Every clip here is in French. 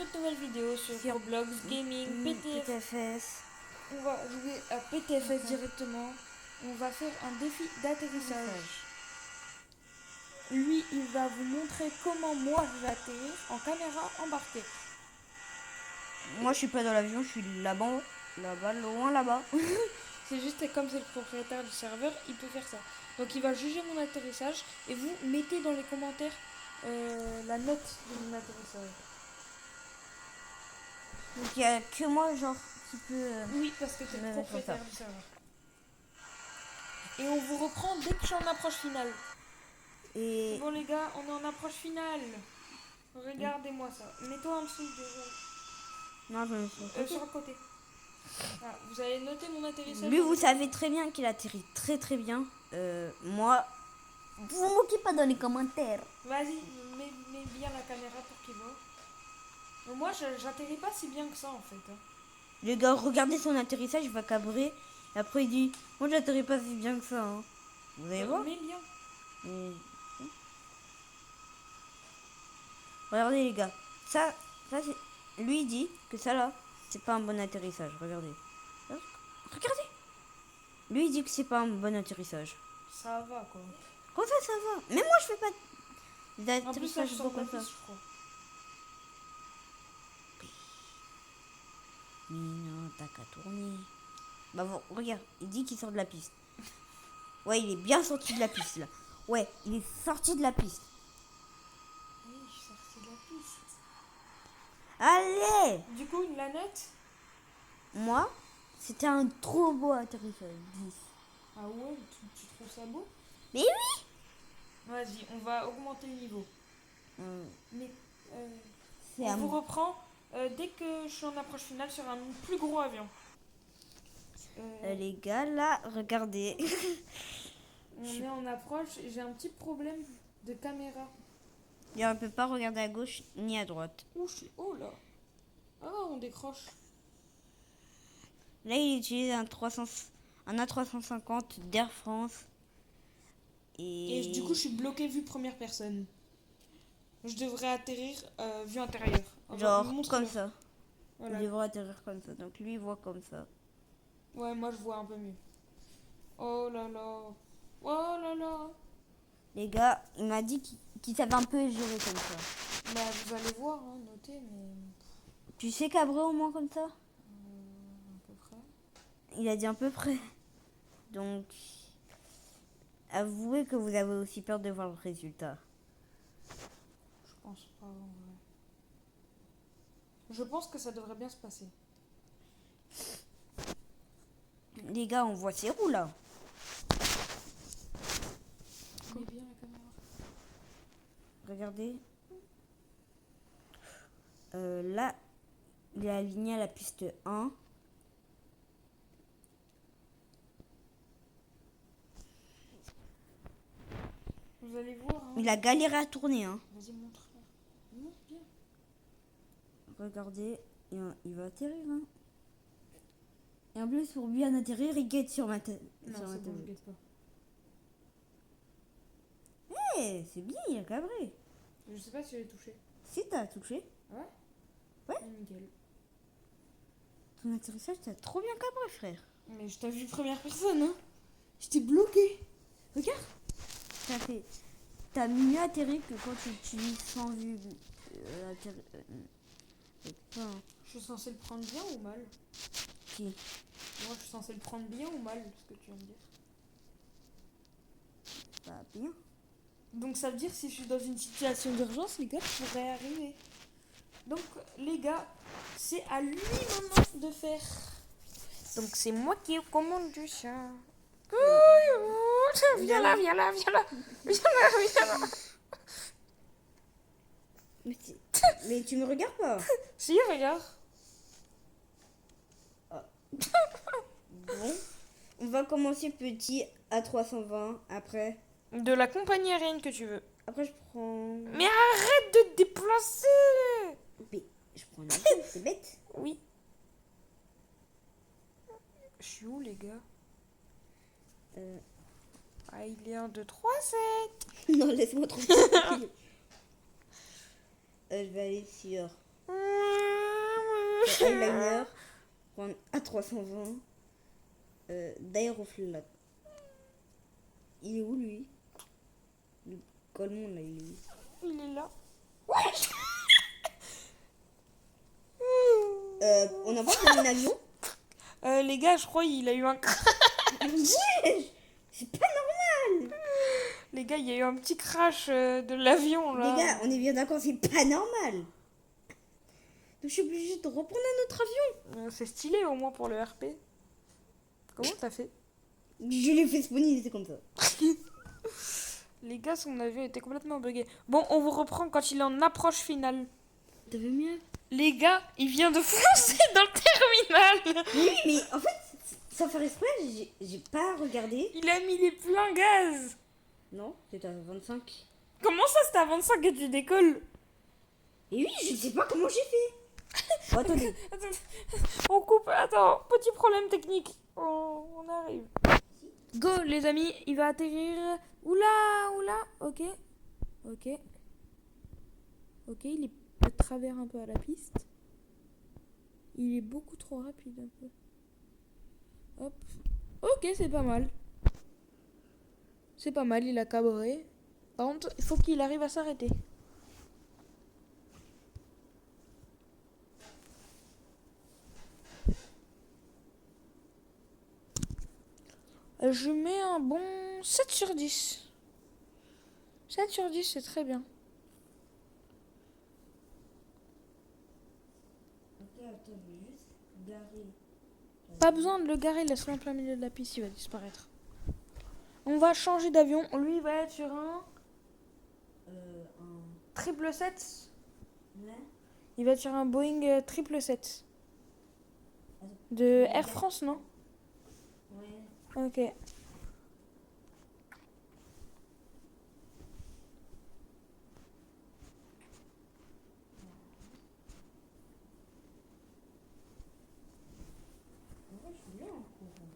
toute nouvelle vidéo sur Roblox, Gaming, PTF. PTFS. On va jouer à PTFS directement. On va faire un défi d'atterrissage. Lui, il va vous montrer comment moi je vais atterrir en caméra embarquée. Moi, je suis pas dans l'avion, je suis là-bas, loin là-bas. C'est juste comme c'est le propriétaire du serveur, il peut faire ça. Donc il va juger mon atterrissage et vous mettez dans les commentaires la note de mon atterrissage. Donc, il y a que moi, genre, qui peut. Oui, parce que c'est le propriétaire du serveur. Et on vous reprend dès que je suis en approche finale. Et. Bon les gars, on est en approche finale. Regardez-moi ça. Mets-toi en dessous de... Non, je me suis. sur le côté. Ah, vous avez noté mon atterrissage. Lui, vous savez très bien qu'il atterrit très très bien. Moi, vous vous moquez pas dans les commentaires. Vas-y, mets bien la caméra pour qu'il voit. Donc moi, j'atterris pas si bien que ça en fait. Le gars, regardez son atterrissage, il va cabrer. Et après, il dit, moi, j'atterris pas si bien que ça. Hein. Vous allez voir. Mets bien. Et... Regardez les gars, ça c'est... Lui il dit que ça là, c'est pas un bon atterrissage. Regardez. Regardez. Lui il dit que c'est pas un bon atterrissage. Ça va quoi. Comment ça va? Mais moi je fais pas En plus, ça, d'atterrissage je beau sors comme la ça. piste, je crois. Mais non, t'as qu'à tourner. Bah bon, regarde, il dit qu'il sort de la piste. Ouais, il est bien sorti de la piste là. Ouais, il est sorti de la piste. Oui, je suis sortie de la piste. Allez! Du coup, la note? Moi, c'était un trop beau atterrissage. 10. Ah ouais, tu trouves ça beau? Mais oui! Vas-y, on va augmenter le niveau. Mais on vous reprend dès que je suis en approche finale sur un plus gros avion. Les gars, là, regardez. On est en approche et j'ai un petit problème de caméra. Et on ne peut pas regarder à gauche ni à droite. Oh là. Ah, on décroche. Là, il utilise un A350 d'Air France. Et du coup, je suis bloqué vue première personne. Je devrais atterrir vue intérieure. Genre comme ça. Voilà. Il devrait atterrir comme ça. Donc lui, il voit comme ça. Ouais, moi, je vois un peu mieux. Oh là là. Oh là là. Les gars, il m'a dit qu'il savait un peu gérer comme ça. Bah, vous allez voir, hein, notez, mais... Tu sais cabrer au moins comme ça? À peu près. Il a dit à peu près. Donc, avouez que vous avez aussi peur de voir le résultat. Je pense pas, en vrai. Je pense que ça devrait bien se passer. Les gars, on voit ses roues là. Mets bien la caméra. Regardez. Là, il est aligné à la piste 1. Vous allez voir. Hein. Il a galéré à tourner. Hein. Vas-y, montre. Montre bien. Regardez, il va atterrir. Hein. Et en plus, pour bien atterrir, il guette sur ma tête. Non, c'est bon, je guette pas. C'est bien, il a cabré. Je sais pas si j'ai touché. Si, t'as touché. Ouais. Ouais. Nickel. Ton atterrissage, t'as trop bien cabré, frère. Mais je t'ai vu première personne, hein. J'étais bloqué. Regarde. T'as mieux atterri que quand tu utilises sans vue. Je suis censé le prendre bien ou mal? Qui? Moi, je suis censé le prendre bien ou mal, ce que tu viens de dire. Pas bien. Donc ça veut dire si je suis dans une situation d'urgence, les gars, je pourrais arriver. Donc les gars, c'est à lui maintenant de faire. Donc c'est moi qui commande du chat. Viens là, viens là, viens là. Viens là, viens là. Mais tu me regardes pas? Si, regarde. Bon. On va commencer petit à 320. Après. De la compagnie aérienne que tu veux. Après, je prends. Mais arrête de te déplacer. Mais je prends l'avion, c'est bête. Oui. Je suis où, les gars? Ah, il est 1, 2, 3, 7. Non, laisse-moi tranquille. Je vais aller sur. eyeliner, prendre A320, d'aéroflat. Il est où lui? Le Colmont là, il est où? Il est là. On a pas pris un avion? Les gars, je crois il a eu un... C'est pas normal! Les gars, il y a eu un petit crash de l'avion là. Les gars, on est bien d'accord, c'est pas normal! Donc je suis obligée de reprendre un autre avion. C'est stylé au moins pour le RP. Comment t'as fait? Je l'ai fait spawner, il était comme ça. Les gars, son avion était complètement bugué. Bon, on vous reprend quand il est en approche finale. T'avais mieux? Les gars, il vient de foncer dans le terminal. Oui, mais en fait, sans faire exprès, j'ai pas regardé. Il a mis les pleins gaz. Non, c'était à 25. Comment ça, c'était à 25 que tu décolles? Et oui, je sais pas comment j'ai fait. Oh, attendez. Attends, on coupe. Attends, petit problème technique. On arrive. Go, les amis, il va atterrir. Oula, oula. Ok. Ok. Ok, il est de travers un peu à la piste. Il est beaucoup trop rapide un peu. Hop. Ok, c'est pas mal. C'est pas mal, il a cabré. Par contre, il faut qu'il arrive à s'arrêter. Je mets un bon 7 sur 10. 7 sur 10, c'est très bien. Ok, attends, je vais juste garer. Pas besoin de le garer, laisse-le en plein milieu de la piste, il va disparaître. On va changer d'avion. Lui, il va être sur un Un... 777. Ouais. Il va être sur un Boeing 777. De Air France, non? Ouais. Ok. Ouais, je suis bien en courant.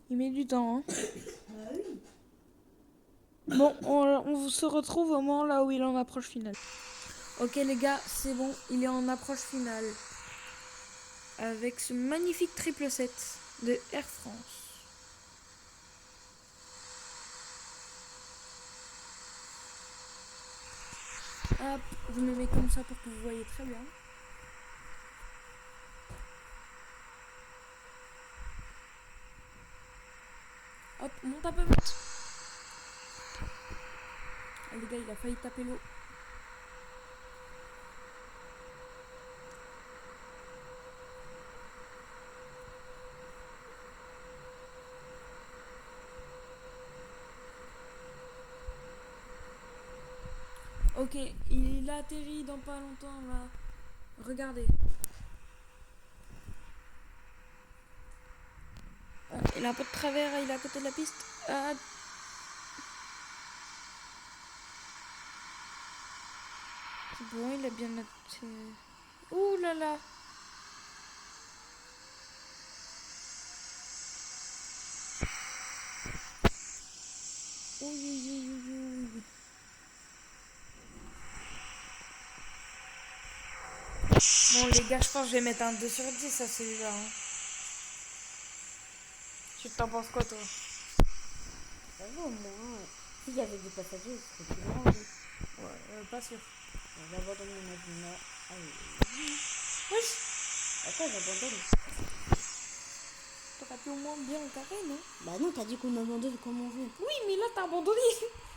Il met du temps, hein. Ah oui. Bon, on se retrouve au moment là où il est en approche finale. Ok les gars, c'est bon, il est en approche finale. Avec ce magnifique 777 de Air France. Hop, je me mets comme ça pour que vous voyez très bien. Hop, monte un peu vite. Ah, les gars, il a failli taper l'eau. Ok, il a atterri dans pas longtemps là. Regardez. Il a un peu de travers, il est à côté de la piste. Ah. C'est bon, il a bien atterri. Ouh là là. Oui, oui, oui, oui, oui. Bon les gars, je pense que je vais mettre un 2 sur 10 à celui-là. Hein. Tu t'en penses quoi toi? Ça va au moins. S'il y avait des passagers, ce serait plus marrant. Ouais, pas sûr. J'abandonne mon avion là. Allez. Wesh, Attends, j'abandonne. t'aurais pu au moins bien carré, non? Bah non, t'as dit qu'on abandonne comme on veut. Oui, mais là t'as abandonné.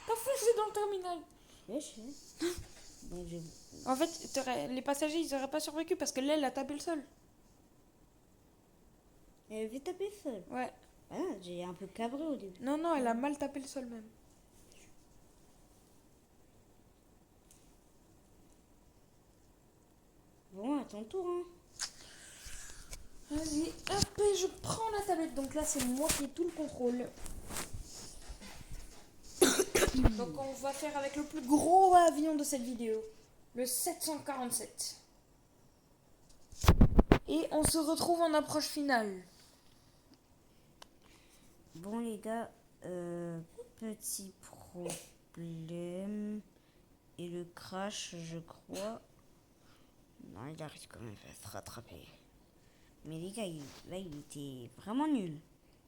T'as foncé dans le terminal. Ouais, je sais. Donc j'ai... En fait, les passagers ils auraient pas survécu parce que là elle a tapé le sol. Elle avait tapé seule. Ouais. Ah, j'ai un peu cabré au début. Non, non, elle a mal tapé le sol même. Bon, à ton tour, hein. Vas-y, hop, et je prends la tablette. Donc là, c'est moi qui ai tout le contrôle. Donc on va faire avec le plus gros avion de cette vidéo. Le 747. Et on se retrouve en approche finale. Bon, les gars, Petit problème. Et le crash, je crois. Non, il arrive quand même à se rattraper. Mais les gars, là, il était vraiment nul.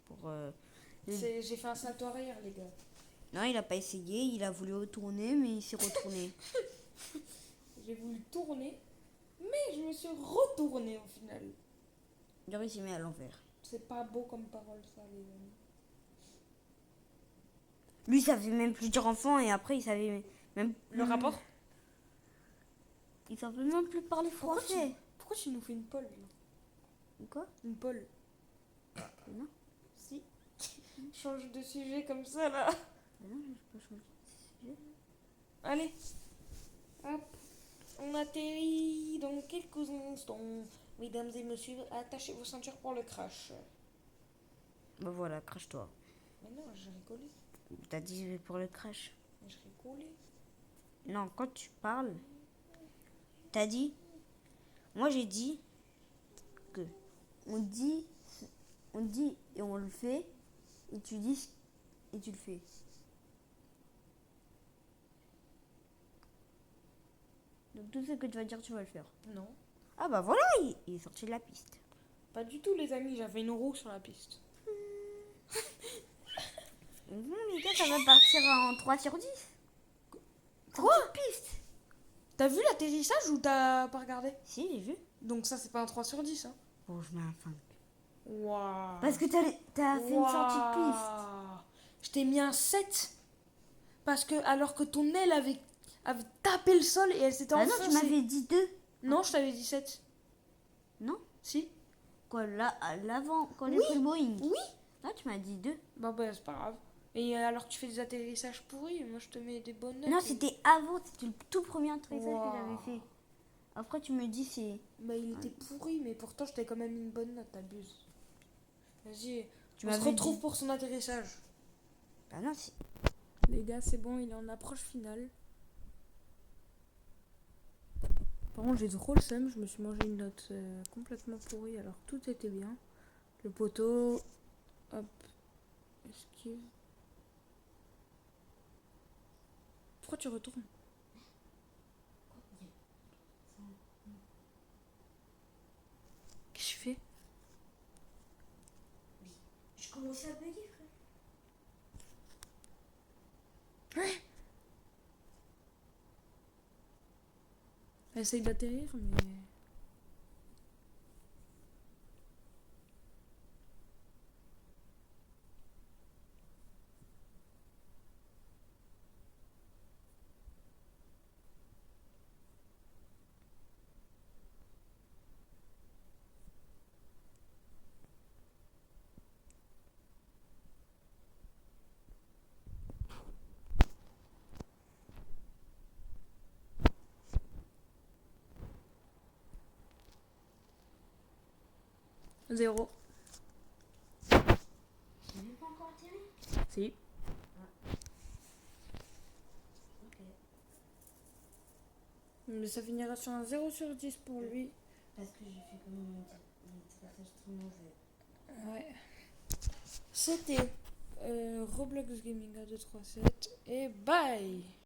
Pour, J'ai fait un salto arrière, les gars. Non, il a pas essayé. Il a voulu retourner, mais il s'est retourné. J'ai voulu tourner, mais je me suis retournée au final. Genre, il s'est mis à l'envers. C'est pas beau comme parole, ça, les amis. Lui, il savait même plus dire enfant et après, il savait même Le rapport? Il savait même plus parler français. Pourquoi tu nous fais une pole, là? Quoi? Une pole? Non. Si. Change de sujet comme ça, là. Non, je peux changer de sujet. Allez. Hop. On atterrit dans quelques instants. Mesdames et messieurs, attachez vos ceintures pour le crash. Bah voilà, crache-toi. Mais non, j'ai rigolé. T'as dit pour le crash. Mais je rigolais. Non, quand tu parles, t'as dit. Moi, j'ai dit que on dit et on le fait, et tu dis et tu le fais. Donc tout ce que tu vas dire, tu vas le faire. Non. Ah bah voilà, il est sorti de la piste. Pas du tout, les amis. J'avais une roue sur la piste. Bon, les gars, ça va partir en 3 sur 10. Quoi? Piste. T'as vu l'atterrissage ou t'as pas regardé? Si, j'ai vu. Donc ça, c'est pas un 3 sur 10, hein. Bon, je mets un 5. Waouh. Parce que t'as fait une sortie de piste. Je t'ai mis un 7. Parce que, alors que ton aile avait tapé le sol et elle s'était Ah non, enfoncée. tu m'avais dit 2. Non, je t'avais dit 7. Non? Si? Quoi, là, à l'avant, quand Oui. j'ai pris le Boeing. Oui. Là, tu m'as dit 2. Bah, c'est pas grave. Et alors que tu fais des atterrissages pourris, moi je te mets des bonnes notes. Non, c'était avant, c'était le tout premier atterrissage Wow. que j'avais fait. Après, tu me dis c'est. Bah, il était pourri, mais pourtant je t'ai quand même mis une bonne note, t'abuses. Vas-y, Tu on se m'avais retrouve dit. pour son atterrissage. Bah non, c'est. Les gars, c'est bon, il est en approche finale. Par contre, j'ai trop le seum, je me suis mangé une note complètement pourrie alors que tout était bien. Le poteau, hop, esquive. Pourquoi tu retournes? Qu'est-ce que tu fais? Je commençais à bugger, frère. Ouais. Essaye d'atterrir, mais... Zéro. J'ai même pas encore atterri. Si. Ok. Mais ça finira sur un 0 sur 10 pour lui. Parce que j'ai fait quand même un atterrissage très mauvais. Ouais. C'était Roblox Gaming A237 et bye.